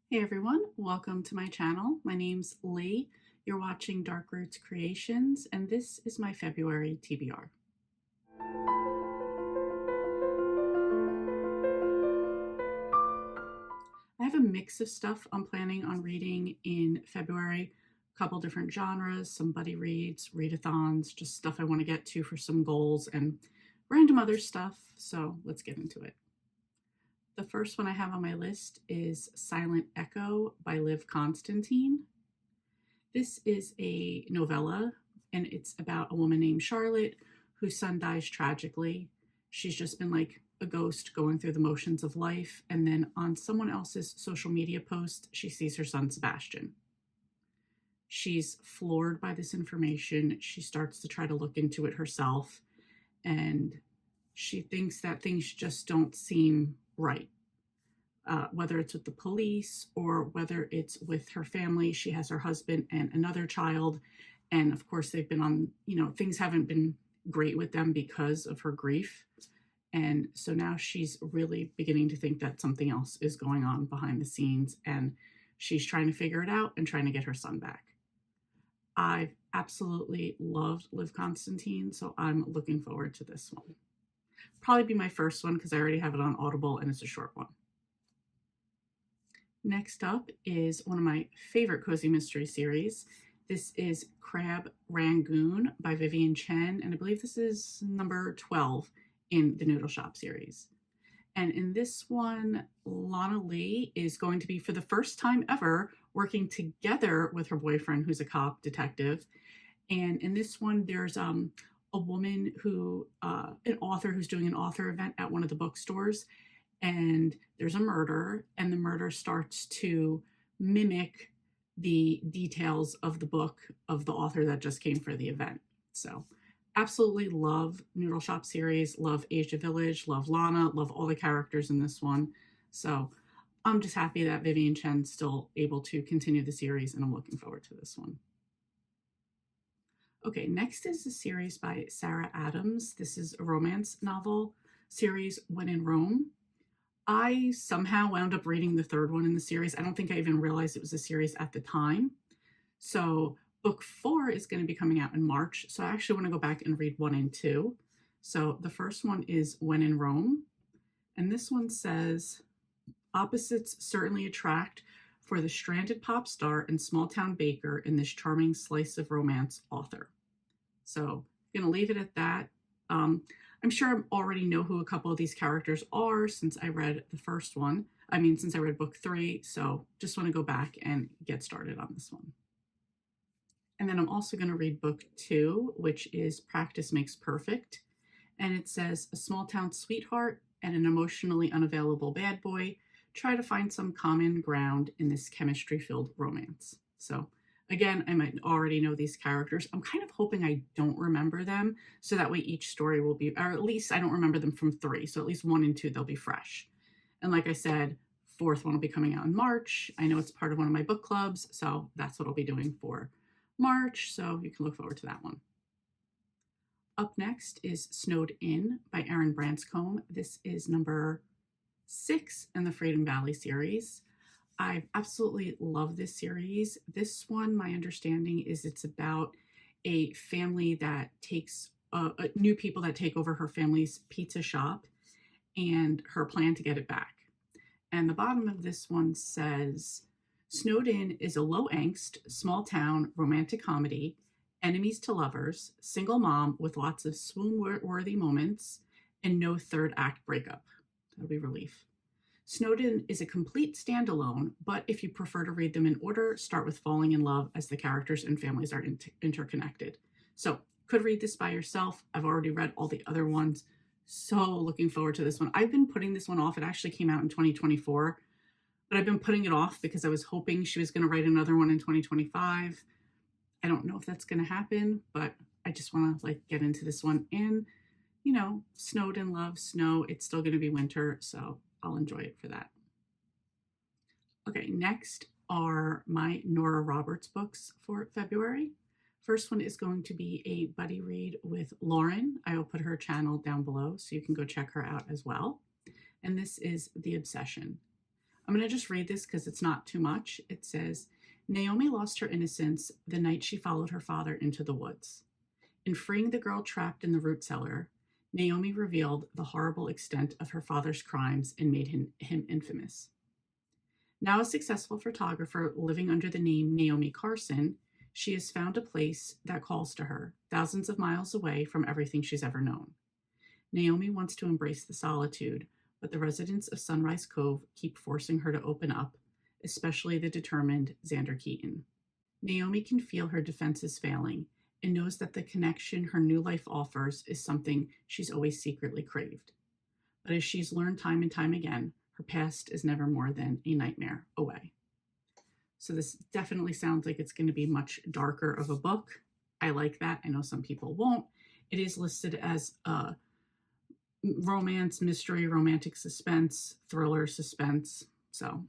Hey everyone, welcome to my channel. My name's Lee. You're watching Dark Roots Creations, and this is my February TBR. I have a mix of stuff I'm planning on reading in February, a couple different genres, some buddy reads, readathons, just stuff I want to get to for some goals, and random other stuff, so let's get into it. The first one I have on my list is Silent Echo by Liv Constantine. This is a novella, and it's about a woman named Charlotte whose son dies tragically. She's just been like a ghost going through the motions of life, and then on someone else's social media post, she sees her son Sebastian. She's floored by this information. She starts to try to look into it herself, and she thinks that things just don't seem right. Whether it's with the police or whether it's with her family. She has her husband and another child. And of course, they've been on, things haven't been great with them because of her grief. And so now she's really beginning to think that something else is going on behind the scenes. And she's trying to figure it out and trying to get her son back. I've absolutely loved Liv Constantine, so I'm looking forward to this one. Probably be my first one because I already have it on Audible and it's a short one. Next up is one of my favorite cozy mystery series. This is Crab Rangoon by Vivian Chen, and I believe this is number 12 in the Noodle Shop series. And in this one, Lana Lee is going to be, for the first time ever, working together with her boyfriend, who's a cop detective. And in this one, there's a woman an author who's doing an author event at one of the bookstores, and there's a murder, and the murder starts to mimic the details of the book of the author that just came for the event. So absolutely love Noodle Shop series, love Asia Village, love Lana, love all the characters in this one. So I'm just happy that Vivian Chen's still able to continue the series, and I'm looking forward to this one. Okay, next is a series by Sarah Adams. This is a romance novel series, When in Rome. I somehow wound up reading the third one in the series. I don't think I even realized it was a series at the time. So book 4 is going to be coming out in March. So I actually want to go back and read 1 and 2. So the first one is When in Rome. And this one says, opposites certainly attract for the stranded pop star and small town baker in this charming slice of romance author. So I'm going to leave it at that. I'm sure I already know who a couple of these characters are since I read the first one. Since I read book 3. So just want to go back and get started on this one. And then I'm also going to read book 2, which is Practice Makes Perfect. And it says, a small town sweetheart and an emotionally unavailable bad boy try to find some common ground in this chemistry-filled romance. So again, I might already know these characters. I'm kind of hoping I don't remember them, so that way each story will be, or at least I don't remember them from 3. So at least 1 and 2, they'll be fresh. And like I said, 4th one will be coming out in March. I know it's part of one of my book clubs, so that's what I'll be doing for March. So you can look forward to that one. Up next is Snowed In by Erin Branscombe. This is number 6 in the Freedom Valley series. I absolutely love this series. This one, my understanding is it's about a family that takes new people that take over her family's pizza shop and her plan to get it back. And the bottom of this one says, Snowed In is a low angst, small town romantic comedy, enemies to lovers, single mom with lots of swoon-worthy moments, and no third act breakup. That'll be relief. Snowed In is a complete standalone, but if you prefer to read them in order, start with falling in love as the characters and families are interconnected. So could read this by yourself. I've already read all the other ones. So looking forward to this one. I've been putting this one off. It actually came out in 2024, but I've been putting it off because I was hoping she was going to write another one in 2025. I don't know if that's going to happen, but I just want to get into this one. And, Snowed In loves snow. It's still going to be winter, so I'll enjoy it for that. Okay, next are my Nora Roberts books for February. First one is going to be a buddy read with Lauren. I will put her channel down below so you can go check her out as well. And this is The Obsession. I'm going to just read this because it's not too much. It says, Naomi lost her innocence the night she followed her father into the woods. In freeing the girl trapped in the root cellar, Naomi revealed the horrible extent of her father's crimes and made him infamous. Now a successful photographer living under the name Naomi Carson, she has found a place that calls to her, thousands of miles away from everything she's ever known. Naomi wants to embrace the solitude, but the residents of Sunrise Cove keep forcing her to open up, especially the determined Xander Keaton. Naomi can feel her defenses failing and knows that the connection her new life offers is something she's always secretly craved. But as she's learned time and time again, her past is never more than a nightmare away. So this definitely sounds like it's going to be much darker of a book. I like that. I know some people won't. It is listed as a romance, mystery, romantic suspense, thriller, suspense. So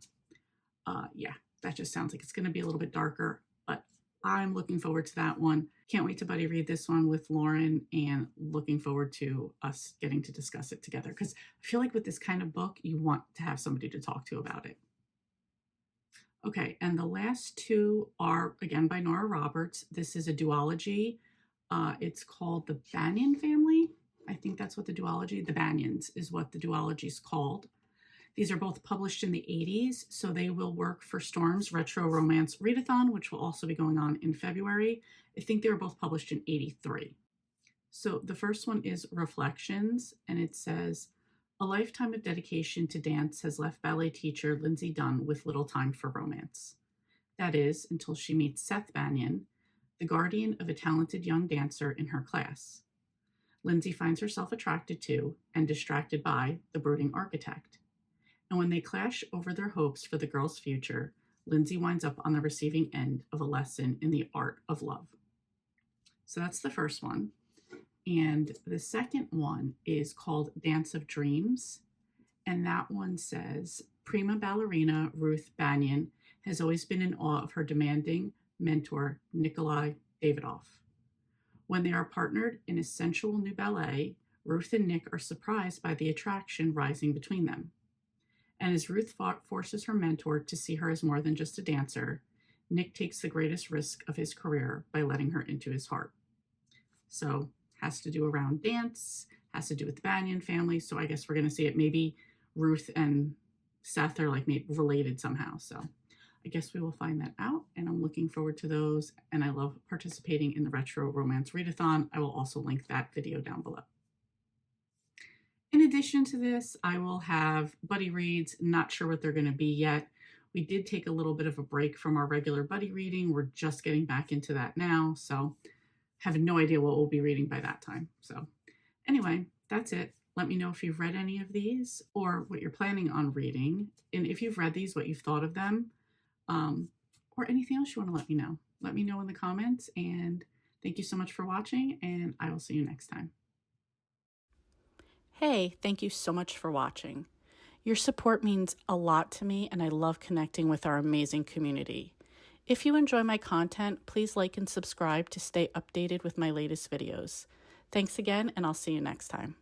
yeah, that just sounds like it's going to be a little bit darker, but I'm looking forward to that one. Can't wait to buddy read this one with Lauren, and looking forward to us getting to discuss it together, because I feel like with this kind of book, you want to have somebody to talk to about it. Okay, and the last two are, again, by Nora Roberts. This is a duology. It's called The Banyan Family. I think that's what the Banyans is what the duology is called. These are both published in the 80s, so they will work for Storm's Retro Romance Readathon, which will also be going on in February. I think they were both published in 83. So the first one is Reflections, and it says, a lifetime of dedication to dance has left ballet teacher Lindsay Dunn with little time for romance. That is, until she meets Seth Banyan, the guardian of a talented young dancer in her class. Lindsay finds herself attracted to and distracted by the brooding architect. And when they clash over their hopes for the girl's future, Lindsay winds up on the receiving end of a lesson in the art of love. So that's the first one. And the second one is called Dance of Dreams. And that one says, prima ballerina Ruth Banyan has always been in awe of her demanding mentor, Nikolai Davidoff. When they are partnered in a sensual new ballet, Ruth and Nick are surprised by the attraction rising between them. And as Ruth forces her mentor to see her as more than just a dancer, Nick takes the greatest risk of his career by letting her into his heart. So, has to do around dance, has to do with the Banyan family. So I guess we're going to see it. Maybe Ruth and Seth are like maybe related somehow. So I guess we will find that out. And I'm looking forward to those. And I love participating in the Retro Romance Readathon. I will also link that video down below. In addition to this, I will have buddy reads. Not sure what they're going to be yet. We did take a little bit of a break from our regular buddy reading. We're just getting back into that now. So have no idea what we'll be reading by that time. So anyway, that's it. Let me know if you've read any of these or what you're planning on reading. And if you've read these, what you've thought of them, or anything else you want to let me know. Let me know in the comments. And thank you so much for watching, and I will see you next time. Hey, thank you so much for watching. Your support means a lot to me, and I love connecting with our amazing community. If you enjoy my content, please like and subscribe to stay updated with my latest videos. Thanks again, and I'll see you next time.